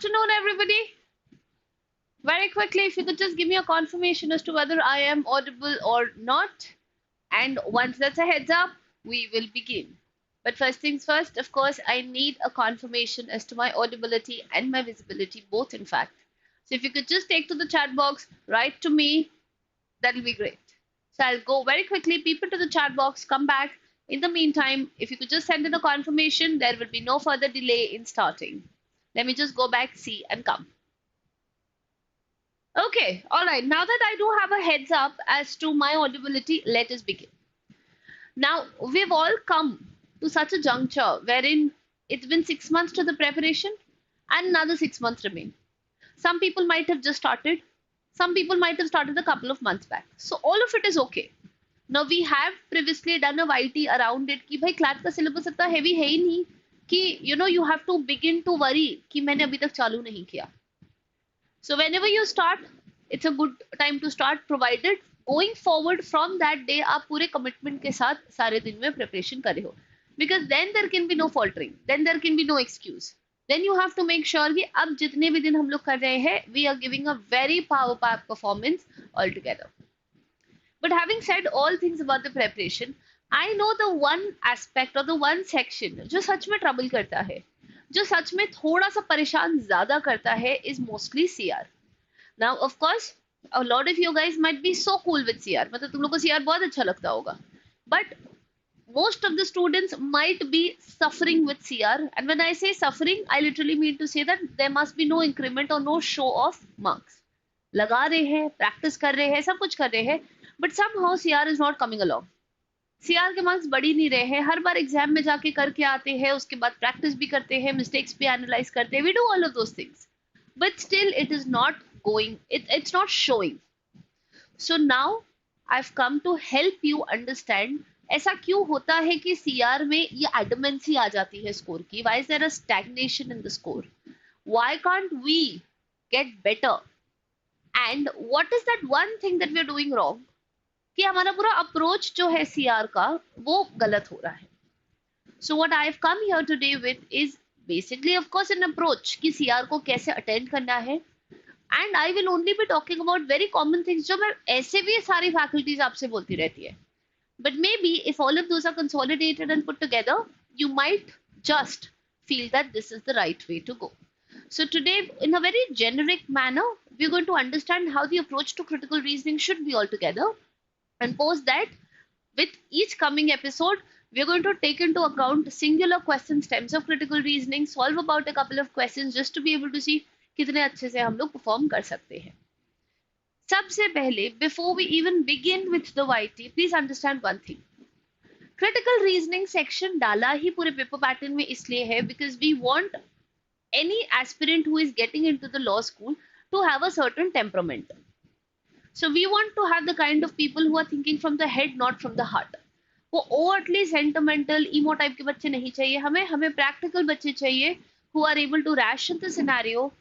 afternoon, everybody. Very quickly, if you could just give me a confirmation as to whether I am audible or not. And once that's a heads up, we will begin. But first things first, of course, I need a confirmation as to my audibility and my visibility, both in fact. So if you could just take to the chat box, write to me, that'll be great. So I'll go very quickly, people to the chat box, come back. In the meantime, if you could just send in a confirmation, there will be no further delay in starting. Let me just go back, see, and come. Okay, all right. Now that I do have a heads up as to my audibility, let us begin. Now, we've all come to such a juncture wherein it's been 6 months to the preparation and another 6 months remain. Some people might have just started. Some people might have started a couple of months back. So all of it is okay. Now, we have previously done a YT around it कि भाई CLAT का syllabus इतना heavy है ही नहीं कि you have to begin to worry कि मैंने अभी तक चालू नहीं किया. So whenever you start, it's a good time to start, provided going forward from that day आप पूरे commitment के साथ सारे दिन में preparation कर रहे हो. Because then there can be no faltering, then there can be no excuse. Then you have to make sure कि अब जितने भी दिन हम लोग कर रहे हैं, we are giving a very power-packed performance altogether. But having said all things about the preparation, I know the one aspect or the one section जो सच में trouble करता है, जो सच में थोड़ा सा परेशान ज़्यादा करता है, is mostly CR. Now, of course, a lot of you guys might be so cool with CR. मतलब तुम लोग को CR बहुत अच्छा लगता होगा. But most of the students might be suffering with CR. And when I say suffering, I literally mean to say that there must be no increment or no show of marks. लगा रहे हैं, practice कर रहे हैं, सब कुछ कर रहे हैं, but somehow CR is not coming along. CR के मार्क्स बढ़ ही नहीं रहे हैं. हर बार एग्जाम में जाके करके आते हैं, उसके बाद प्रैक्टिस भी करते हैं, मिस्टेक्स भी एनालाइज करते हैं. We do all of those things, but still it is not going. It's not showing. So now I've come to help you understand ऐसा क्यों होता है कि CR में ये adamantly आ जाती है स्कोर की. Why is there a stagnation in the score? Why can't we get better? And what is that one thing that we are doing wrong? कि हमारा पूरा अप्रोच जो है CR का वो गलत हो रहा है. So what I have come here today with is basically of course an approach कि CR को कैसे अटेंड करना है. And I will only be talking about very common things जो मैं ऐसे भी सारी faculties आपसे बोलती रहती है. But maybe if all of those are consolidated and put together, you might just feel that this is the right way to go. So today, in a very generic manner, we're going to understand how the approach to critical reasoning should be altogether. And post that, with each coming episode, we're going to take into account singular question stems of critical reasoning, solve about a couple of questions just to be able to see कितने अच्छे से हम लोग perform कर सकते हैं. सबसे पहले, before we even begin with the YT, please understand one thing. Critical reasoning section डाला ही पूरे paper pattern में इसलिए है because we want any aspirant who is getting into the law school to have a certain temperament. So we want to have the kind of people who are thinking from the head, not from the heart. वो overtly sentimental, emo type के बच्चे नहीं चाहिए हमें. हमें practical बच्चे चाहिए who are able to ration the scenario.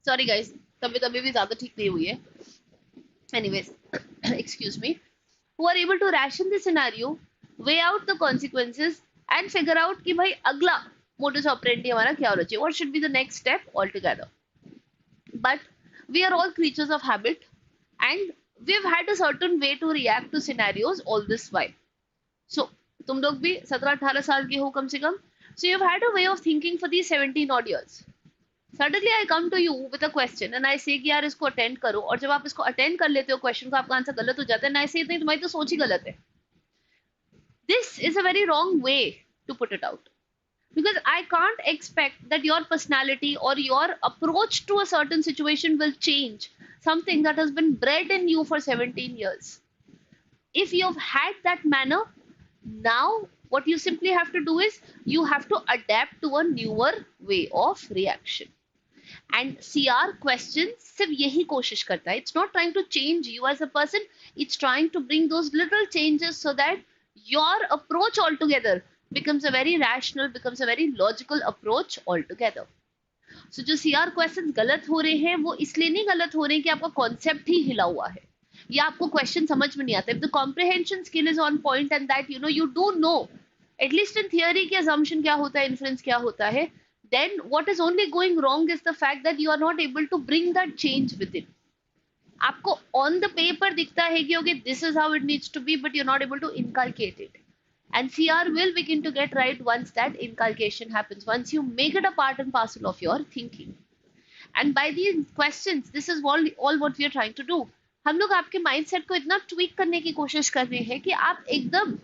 Sorry guys, तबीयत अभी भी ज़्यादा ठीक नहीं हुई है. Anyways, excuse me. Who are able to ration the scenario, weigh out the consequences, and figure out कि भाई अगला modus operandi हमारा क्या होना चाहिए. What should be the next step altogether? But we are all creatures of habit and we've had a certain way to react to scenarios all this while. So, तुम लोग भी 17-18 साल के हो कम से कम. So you've had a way of thinking for these 17 odd years. Suddenly I come to you with a question and I say कि यार इसको अटेंड करो, और जब आप इसको अटेंड कर लेते हो क्वेश्चन का आपका आंसर गलत हो जाता है, and I say नहीं तुम्हारी तो सोच ही गलत है. This is a very wrong way to put it out. Because I can't expect that your personality or your approach to a certain situation will change something that has been bred in you for 17 years. If you've had that manner, now what you simply have to do is you have to adapt to a newer way of reaction. And CR questions सिर्फ यही कोशिश करता है. It's not trying to change you as a person. It's trying to bring those little changes so that your approach altogether becomes a very rational, becomes a very logical approach altogether. So जो CR questions गलत हो रहे हैं वो इसलिए नहीं गलत हो रहे हैं कि आपका concept ही हिला हुआ है या आपको question समझ में नहीं आता. If the comprehension skill is on point and that you do know at least in theory की assumption क्या होता है, inference क्या होता है, then what is only going wrong is the fact that you are not able to bring that change within. आपको on the paper दिखता है कि okay this is how it needs to be, but you're not able to inculcate it. And CR will begin to get right once that inculcation happens, once you make it a part and parcel of your thinking. And by these questions, this is all what we are trying to do. हम लोग आपके mindset को इतना tweak करने की कोशिश कर रहे हैं कि आप एकदम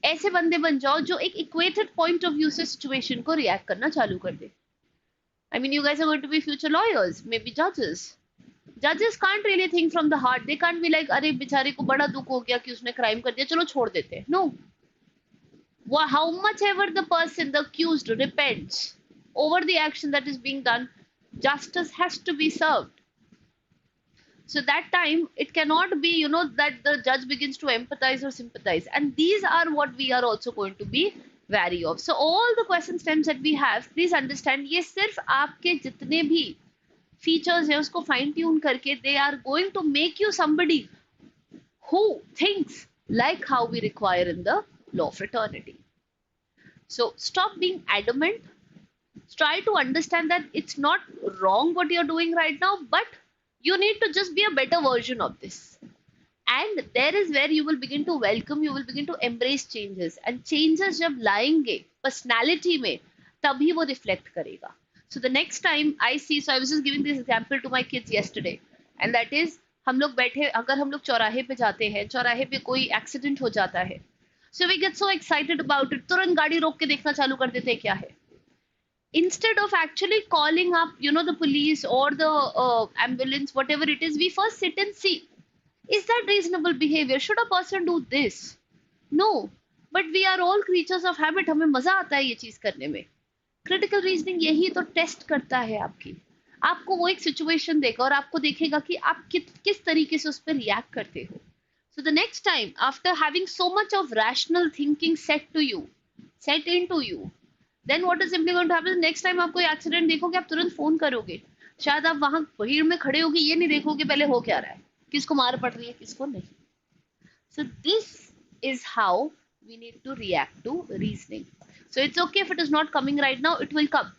ऐसे बंदे बन जाओ जो एक इक्वेटेड पॉइंट ऑफ व्यू से सिचुएशन को रिएक्ट करना चालू कर दे. I mean, you guys are going to be future lawyers, maybe judges. Judges can't really think from the heart. They can't be like, अरे बेचारे को बड़ा दुख हो गया कि उसने क्राइम कर दिया, चलो छोड़ देते हैं. No. How much ever the person, the accused, repents over the action that is being done, justice has to be served. So that time it cannot be, that the judge begins to empathize or sympathize. And these are what we are also going to be wary of. So all the question stems that we have, please understand, ये सिर्फ आपके जितने भी features है उसको fine tune करके they are going to make you somebody who thinks like how we require in the law fraternity. So stop being adamant. Try to understand that it's not wrong what you're doing right now, but you need to just be a better version of this. And there is where you will begin to welcome, you will begin to embrace changes. And changes जब लाएंगे personality में, तभी वो reflect करेगा. So the next time I see, so I was just giving this example to my kids yesterday, and that is, हम लोग बैठे, अगर हम लोग चौराहे पे जाते हैं, चौराहे पे कोई एक्सीडेंट हो जाता है, so we get so excited about it, तुरंत गाड़ी रोक के देखना चालू कर देते हैं क्या है. Instead of actually calling up, the police or the ambulance, whatever it is, we first sit and see, is that reasonable behavior? Should a person do this? No. But we are all creatures of habit. हमें मजा आता है ये चीज करने में. Critical reasoning यही तो टेस्ट करता है आपकी. आपको वो एक सिचुएशन देगा और आपको देखेगा कि आप किस तरीके से उस पर रिएक्ट करते हो. So the next time, after having so much of rational thinking set into you, then what is simply going to happen? Next time आप कोई एक्सीडेंट देखोगे, आप तुरंत फोन करोगे. शायद आप वहां भीड़ में खड़े होगे, ये नहीं देखोगे पहले हो क्या रहा है, किसको मार पड़ रही है, किसको नहीं. So this is how we need to react to reasoning. So it's okay if it is not coming right now, it will come.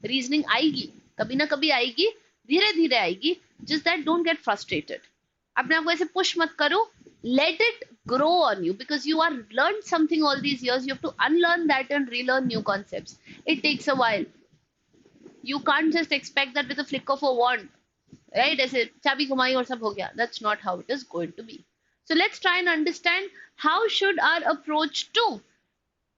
Reasoning आएगी, कभी ना कभी आएगी, धीरे धीरे आएगी. Just that don't get frustrated. अपने आप को ऐसे push मत करो. Let it grow on you, because you are learned something all these years. You have to unlearn that and relearn new concepts. It takes a while. You can't just expect that with a flick of a wand, right? ऐसे चाबी घुमाई और सब हो गया. That's not how it is going to be. So let's try and understand how should our approach to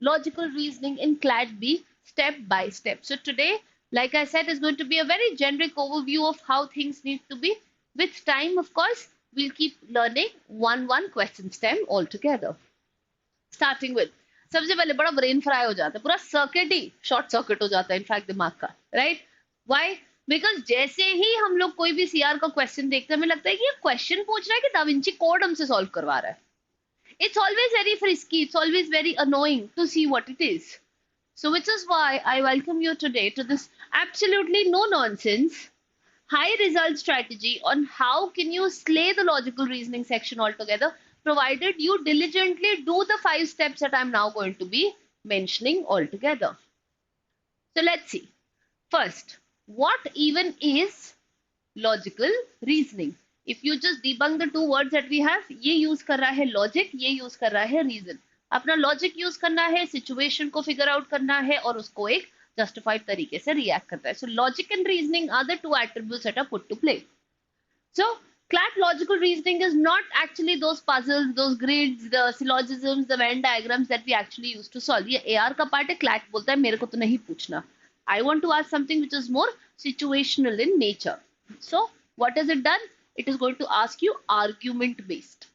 logical reasoning in CLAT be step by step. So today, like I said, is going to be a very generic overview of how things need to be. With time, of course, we'll keep learning one question stem altogether. Starting with, सबसे पहले बड़ा brain fry हो जाता है, पूरा circuit ही short circuit हो जाता है इनफैक्ट दिमाग का, राइट? व्हाई? बिकॉज जैसे ही हम लोग कोई भी सीआर का क्वेश्चन देखते हैं, हमें लगता है कि ये क्वेश्चन पूछ रहा है कि दाविंची कोड हमसे सॉल्व करवा रहा है. It's always very frisky, it's always very annoying to see what it is. So which is why I welcome you today to this absolutely no nonsense high result strategy on how can you slay the logical reasoning section altogether, provided you diligently do the 5 steps that I'm now going to be mentioning altogether. So let's see. First, what even is logical reasoning? If you just debunk the 2 words that we have, ये use कर रहा है logic, ये use कर रहा है reason. अपना logic use करना है, situation को figure out करना है और उसको एक justified तरीके से react करता है. So logic and reasoning are the 2 attributes that are put to play. So CLAT logical reasoning is not actually those puzzles, those grids, the syllogisms, the Venn diagrams that we actually use to solve. ये AR का part है, CLAT बोलता है मेरे को तो नहीं पूछना. I want to ask something which is more situational in nature. So what has it done? It is going to ask you argument based.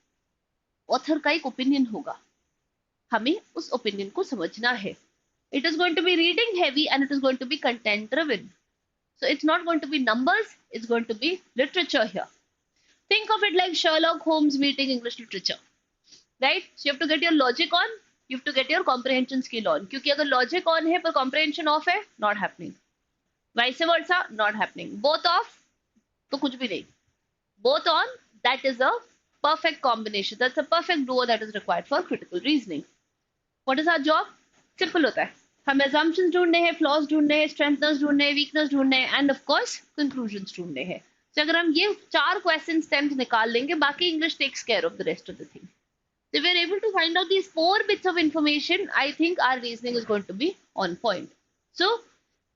Author का एक opinion होगा, हमें उस opinion को समझना है. It is going to be reading heavy and it is going to be content driven. So it's not going to be numbers, it's going to be literature here. Think of it like Sherlock Holmes meeting English literature, right? So you have to get your logic on, you have to get your comprehension skill on. क्योंकि अगर logic on है पर comprehension off है, not happening. Vice versa, not happening. Both off, तो कुछ भी नहीं. Both on, that is a perfect combination. That's a perfect duo that is required for critical reasoning. What is our job? Simple होता है, हमें assumptions ढूंढने हैं, flaws ढूंढने हैं, स्ट्रेंथनर्स ढूंढने हैं, वीकनेस ढूंढने हैं, एंड ऑफ कोर्स कंक्लूजन्स ढूंढने हैं. तो अगर हम ये 4 क्वेश्चन स्टेम्स निकाल लेंगे, बाकी English takes care of the rest of the thing. So if we're able to find out these 4 bits of information, I think our reasoning is going to be on point. So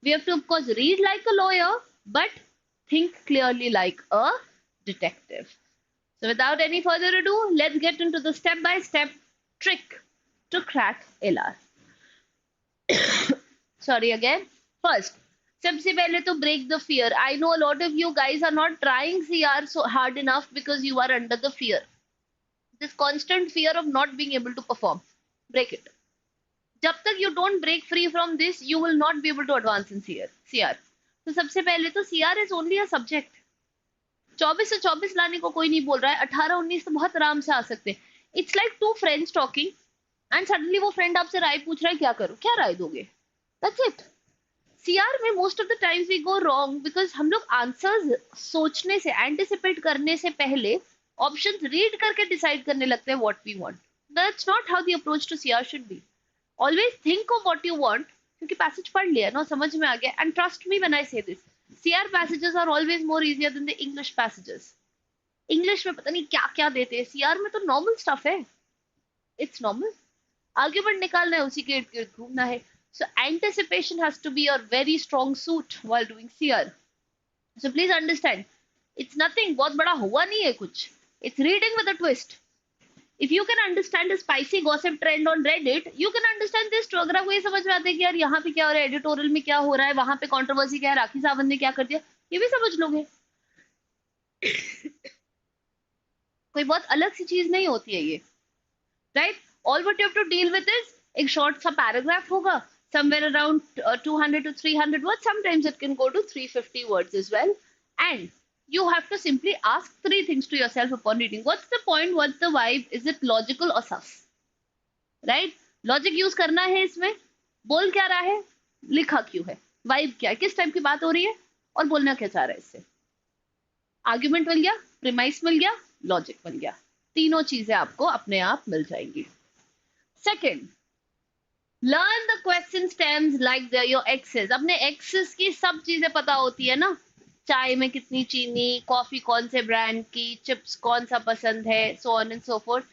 we have to, of course, read like a lawyer, but think clearly like a detective. So without any further ado, let's get into the step-by-step trick to crack LR. Sorry again. First, सबसे पहले तो break the fear. I know a lot of you guys are not trying CR so hard enough because you are under the fear. This constant fear of not being able to perform. Break it. जब तक you don't break free from this, you will not be able to advance in CR. तो सबसे पहले तो CR is only a subject. 24 से 24 लाने को कोई नहीं बोल रहा है, 18-19 तो बहुत आराम से आ सकते हैं. It's like two friends talking and suddenly वो friend आपसे राय पूछ रहा है, क्या करूं, क्या राय दोगे? That's it. CR में most of the times we go wrong because हम लोग आंसर्स सोचने से, एंटिसिपेट करने से पहले ऑप्शंस रीड करके डिसाइड करने लगते हैं what we want. That's not how the approach to CR should be. Always think of what you want, क्योंकि पैसेज पढ़ लिया ना, समझ में आ गया. And trust me when I say this, CR passages are always more easier than the English passages. English में पता नहीं क्या क्या देते हैं, CR में तो normal stuff है. It's normal. आर्ग्यूमेंट निकालना है, उसी के इर्द गिर्द घूमना है. So anticipation has to be your very strong suit while doing CR. So please understand, it's nothing, बहुत बड़ा हुआ नहीं है कुछ. It's reading with a twist. If you can understand a spicy gossip trend on Reddit, you can understand this too. अगर आपको ये समझ में आता है कि यार यहाँ पे क्या हो रहा है, एडिटोरियल में क्या हो रहा है, वहां पे कंट्रोवर्सी क्या है, राखी सावंत ने क्या कर दिया, ये भी समझ लोगे. कोई बहुत अलग सी चीज नहीं होती है ये, right? All what you have to deal with is एक शॉर्ट सा पैराग्राफ होगा, somewhere around 200 to 300 words. Sometimes it can go to 350 words as well. And you have to simply ask 3 things to yourself upon reading. What's the point? What's the vibe? Is it logical or sus? Right? Logic use करना है इसमें. बोल क्या रहा है, लिखा क्यों है, वाइब क्या है, किस टाइप की बात हो रही है, और बोलना क्या चाह रहा है इससे. आर्ग्यूमेंट मिल गया, प्रीमाइस मिल गया, लॉजिक मिल गया. तीनों चीजें आपको अपने आप मिल जाएंगी. Second, learn the question stems like they your access. अपने एक्सेस की सब चीजें पता होती है ना, चाय में कितनी चीनी, कॉफी कौन से ब्रांड की, चिप्स कौन सा पसंद है, so on and so forth.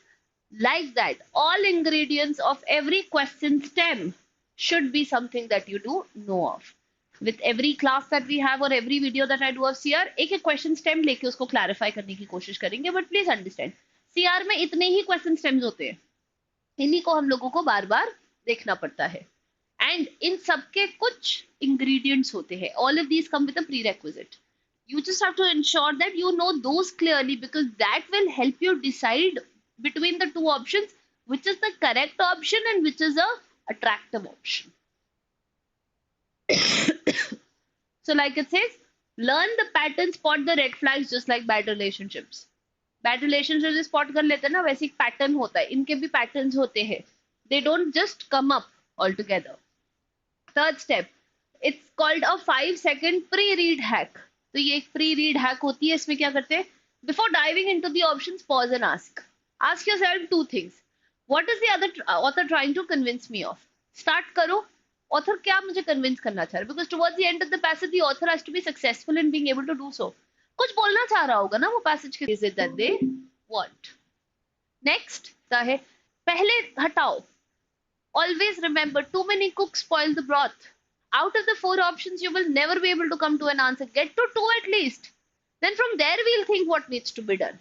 Like that, all ingredients of every question stem should be something that you do know of. With every class that we have or every video that I do of CR, एक एक question stem लेके उसको clarify करने की कोशिश करेंगे. But please understand, CR में इतने ही question stems होते हैं, इन्हीं को हम लोगों को बार बार देखना पड़ता है. एंड इन सबके कुछ इंग्रेडिएंट्स होते हैं. All of these come with a prerequisite. You just have to ensure that you know those clearly, because that will help you decide between the two options which is the correct option and which is a attractive option. So like it says, learn the pattern, spot the red flags, just like bad relationships. Bad relationships spot कर लेते हैं ना, वैसे एक pattern होता है, इनके भी पैटर्न्स होते हैं. They don't just come up altogether. Third step, it's called a 5-second pre-read hack. तो ये एक pre-read hack होती है. इसमें क्या करते हैं, before diving into the options, pause and ask yourself 2 things. What is the other author trying to convince me of? Start करो, author क्या मुझे convince करना चाह रहा है, because towards the end of the passage the author has to be successful in being able to do so. कुछ बोलना चाह रहा होगा ना वो passage के, is it that they want. Next क्या है, पहले हटाओ. Always remember, too many cooks spoil the broth. Out of the 4 options, you will never be able to come to an answer. Get to 2 at least. Then from there, we'll think what needs to be done.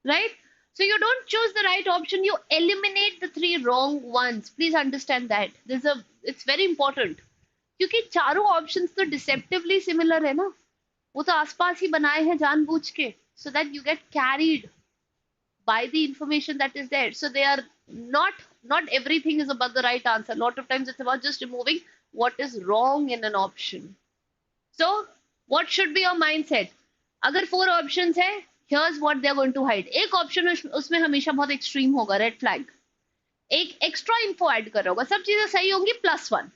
Right? So you don't choose the right option. You eliminate the 3 wrong ones. Please understand that. It's very important. क्योंकि चारों options तो deceptively similar है ना. वो तो आसपास ही बनाए हैं जानबूझ के, so that you get carried by the information that is there. So they are not everything is about the right answer. A lot of times it's about just removing what is wrong in an option. So what should be your mindset? अगर 4 options है, here's what they are going to hide. एक option उसमें हमेशा बहुत extreme होगा, red flag. एक extra info add कर रहा होगा, सब चीजें सही होंगी, +1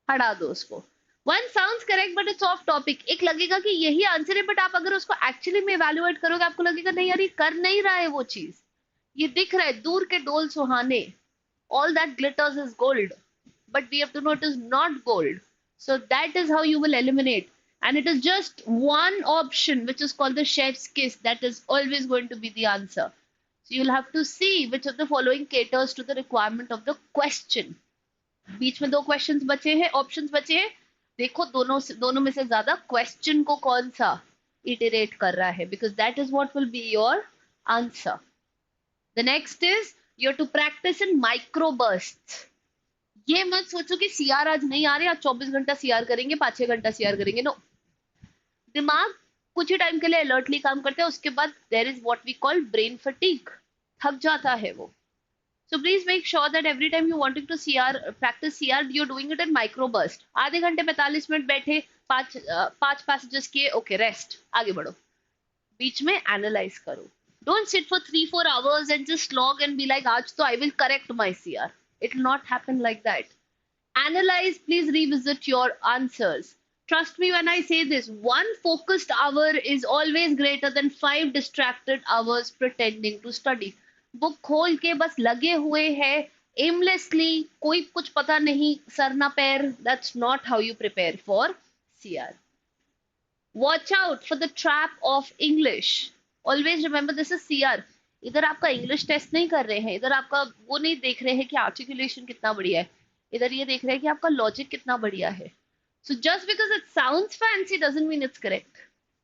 हटा दो उसको. One sounds correct but it's off topic. एक लगेगा कि यही आंसर है, बट आप अगर उसको एक्चुअली में evaluate करोगे, आपको लगेगा नहीं यार ये कर नहीं रहा है वो चीज, ये दिख रहा है दूर के डोल सुहाने, all that glitters is gold, but we have to know it is not gold. So that is how you will eliminate. And it is just one option, which is called the chef's kiss, that is always going to be the answer. So you'll have to see which of the following caters to the requirement of the question. बीच में दो questions बचे हैं, options बचे हैं, देखो दोनों में से ज्यादा क्वेश्चन को कौन सा इटरेट कर रहा है, because that is what will be your answer. The next is you have to practice in micro bursts. ये मत सोचो कि सीआर आज नहीं आ रहे, आज 24 घंटा सीआर करेंगे, 5-6 घंटा सीआर करेंगे. नो, दिमाग कुछ ही टाइम के लिए अलर्टली काम करते हैं, उसके बाद there is what we call brain fatigue, थक जाता है वो. So please make sure that every time you wanting to practice CR, you're doing it in micro burst. आधे घंटे 45 मिनट बैठे, पांच passages किए, okay, rest, आगे बढ़ो. बीच में analyze करो. Don't sit for 3-4 hours and just log and be like, आज तो I will correct my CR. It will not happen like that. Analyze, please revisit your answers. Trust me when I say this, one focused hour is always greater than 5 distracted hours pretending to study. Book खोल के बस लगे हुए हैं aimlessly, कोई कुछ पता नहीं, सर ना पैर. That's not how you prepare for CR. Watch out for the trap of English. Always remember this is CR. इधर आपका इंग्लिश टेस्ट नहीं कर रहे हैं, इधर आपका वो नहीं देख रहे हैं कि आर्टिकुलेशन कितना बढ़िया है, इधर ये देख रहे हैं कि आपका लॉजिक कितना बढ़िया है. So just because it sounds fancy doesn't mean it's correct.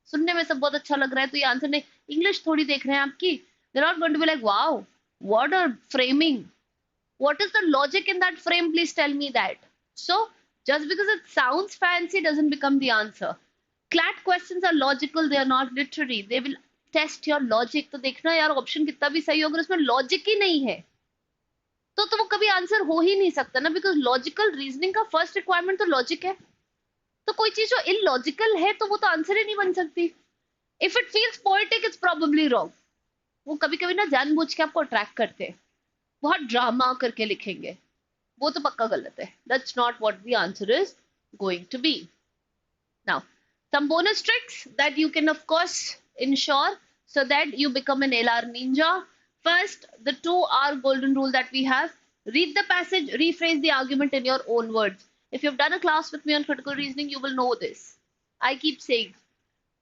सुनने में सब बहुत अच्छा लग रहा है तो ये आंसर नहीं. इंग्लिश थोड़ी देख रहे हैं आपकी. They're not going to be like, wow, what a framing. What is the logic in that frame? Please tell me that. So, just because it sounds fancy doesn't become the answer. CLAT questions are logical, they are not literary. They will test your logic. तो देखना यार option कितना भी सही हो, अगर उसमें logic ही नहीं है तो वो कभी आंसर हो ही नहीं सकता ना, बिकॉज लॉजिकल रीजनिंग का फर्स्ट रिक्वायरमेंट तो लॉजिक है. तो कोई चीज जो इलॉजिकल है तो वो तो आंसर ही नहीं बन सकती. If it feels poetic it's probably wrong. वो कभी कभी ना जानबूझ के आपको अट्रैक्ट करते हैं, बहुत ड्रामा करके लिखेंगे, वो तो पक्का गलत है. That's not what the answer is going to be. Now some bonus tricks that you can of course ensure so that you become an LR ninja. First, the 2 hour golden rule that we have: read the passage, rephrase the argument in your own words. If you've done a class with me on critical reasoning, you will know this. I keep saying,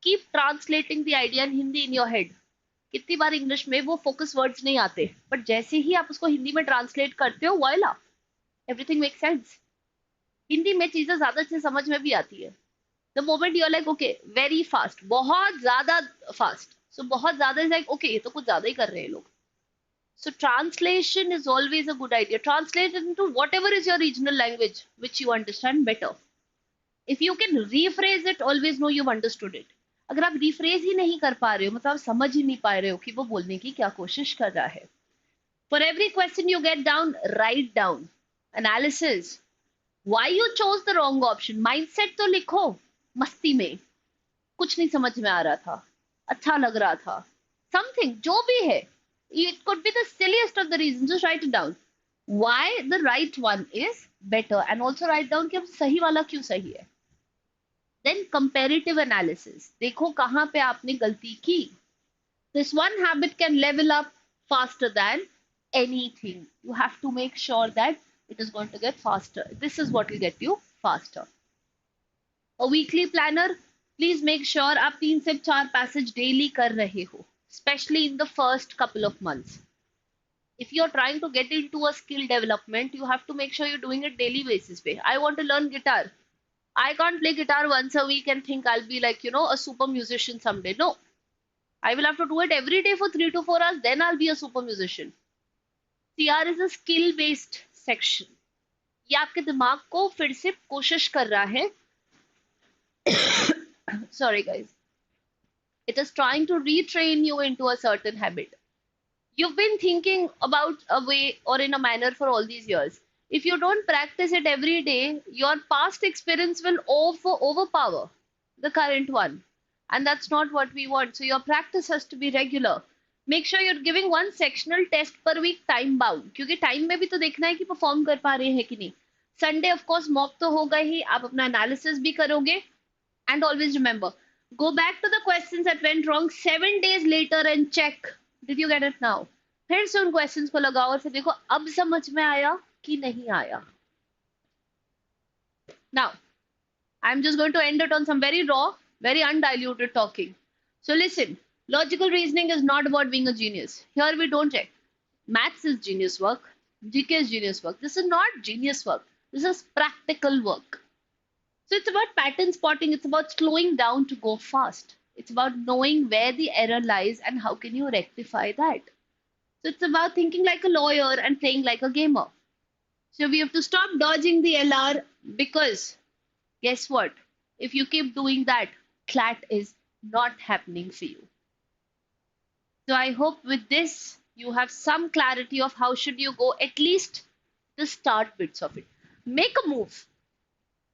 keep translating the idea in Hindi in your head. कितनी बार English में वो focus words नहीं आते, but जैसे ही आप उसको हिंदी में translate करते हो, voila everything make sense. Hindi में चीजें ज्यादा अच्छे समझ में भी आती है. The moment you are like okay very fast, बहुत ज्यादा फास्ट, सो बहुत ज्यादा इज लाइक ओके ये तो कुछ ज्यादा ही कर रहे हैं लोग. So translation is always a good idea. Translate into whatever is your regional language which you understand better. If you can rephrase it, always know you understood it. अगर आप रिफ्रेज ही नहीं कर पा रहे हो, मतलब आप समझ ही नहीं पा रहे हो कि वो बोलने की क्या कोशिश कर रहा है. For every question you get down, write down analysis, why you chose the wrong option. Mindset तो लिखो, मस्ती में कुछ नहीं समझ में आ रहा था, अच्छा लग रहा था, समथिंग जो भी है, it could be the silliest of the reason, just write it down. Why the right one is better, and also write down कि अब सही वाला क्यों सही है. Then comparative analysis. देखो कहाँ पे आपने गलती की. This one habit can level up faster than anything. You have to make sure that it is going to get faster. This is what will get you faster. A weekly planner. Please make sure आप 3 से 4 passage daily कर रहे हो, especially in the first couple of months. If you're trying to get into a skill development, you have to make sure you're doing it daily basis पे. I want to learn guitar. I can't play guitar once a week and think I'll be like, a super musician someday. No. I will have to do it every day for 3 to 4 hours, then I'll be a super musician. CR is a skill-based section. ये आपके दिमाग को फिर से कोशिश कर रहा है. Sorry guys. It is trying to retrain you into a certain habit. You've been thinking about a way or in a manner for all these years. If you don't practice it every day, your past experience will overpower the current one. And that's not what we want. So your practice has to be regular. Make sure you're giving one sectional test per week time bound. क्योंकि time में भी तो देखना है कि perform कर पा रहे हैं कि नहीं. Sunday of course mock तो होगा ही, आप अपना analysis भी करोगे. And always remember, go back to the questions that went wrong 7 days later and check. Did you get it now? फिर से उन क्वेश्चंस को लगाओ और फिर देखो अब समझ में आया कि नहीं आया. Now, I'm just going to end it on some very raw, very undiluted talking. So listen, logical reasoning is not about being a genius. Here we don't check. Maths is genius work. GK is genius work. This is not genius work. This is practical work. So it's about pattern spotting. It's about slowing down to go fast. It's about knowing where the error lies and how can you rectify that. So it's about thinking like a lawyer and playing like a gamer. So we have to stop dodging the LR because guess what? If you keep doing that, CLAT is not happening for you. So I hope with this you have some clarity of how should you go, at least the start bits of it. Make a move.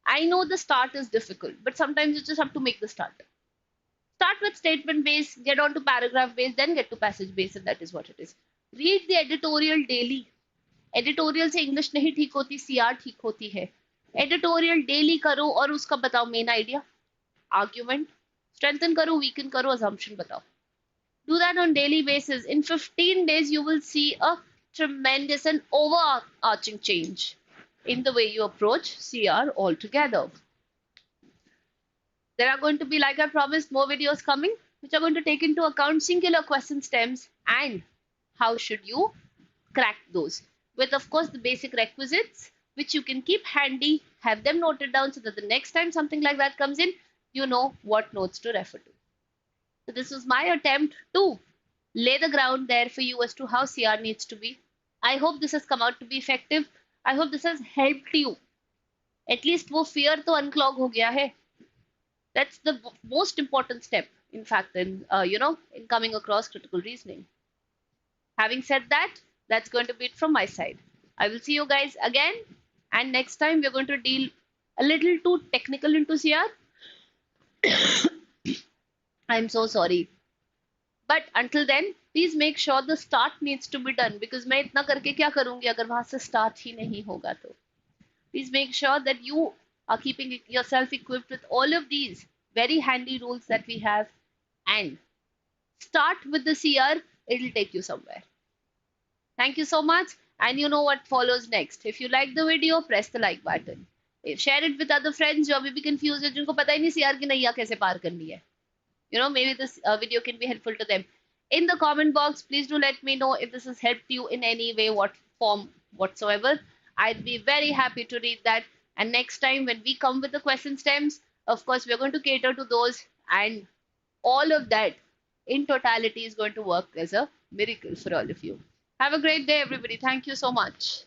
I know the start is difficult, but sometimes you just have to make the start. Start with statement based, get on to paragraph based, then get to passage based, and that is what it is. Read the editorial daily. Editorial से English नहीं ठीक होती, CR ठीक होती है. Editorial daily करो और उसका बताओ मेन आइडिया, आर्ग्यूमेंट, स्ट्रेंथन करो, वीकन करो, अजम्पशन बताओ. Do that on daily basis. In 15 days, you will see a tremendous and overarching change in the way you approach CR altogether. There are going to be, like I promised, more videos coming, which are going to take into account singular question stems and how should you crack those. With, of course, the basic requisites, which you can keep handy, have them noted down so that the next time something like that comes in, you know what notes to refer to. So this was my attempt to lay the ground there for you as to how CR needs to be. I hope this has come out to be effective. I hope this has helped you. At least वो fear तो unclog हो गया है. That's the most important step, in fact, in in coming across critical reasoning. Having said that, that's going to be it from my side. I will see you guys again, and next time we're going to deal a little too technical into CR. I'm so sorry. But until then, please make sure the start needs to be done, because मैं इतना करके क्या करूंगी अगर वहां से start ही नहीं होगा तो. Please make sure that you are keeping yourself equipped with all of these very handy rules that we have, and start with the CR. It'll take you somewhere. Thank you so much, and you know what follows next. If you like the video, press the like button. Share it with other friends जो अभी भी confused है, जिनको पता ही नहीं CR की नैया कैसे पार करनी है. Maybe this video can be helpful to them. In the comment box, please do let me know if this has helped you in any way, what form whatsoever. I'd be very happy to read that. And next time when we come with the question stems, of course, we're going to cater to those, and all of that in totality is going to work as a miracle for all of you. Have a great day, everybody. Thank you so much.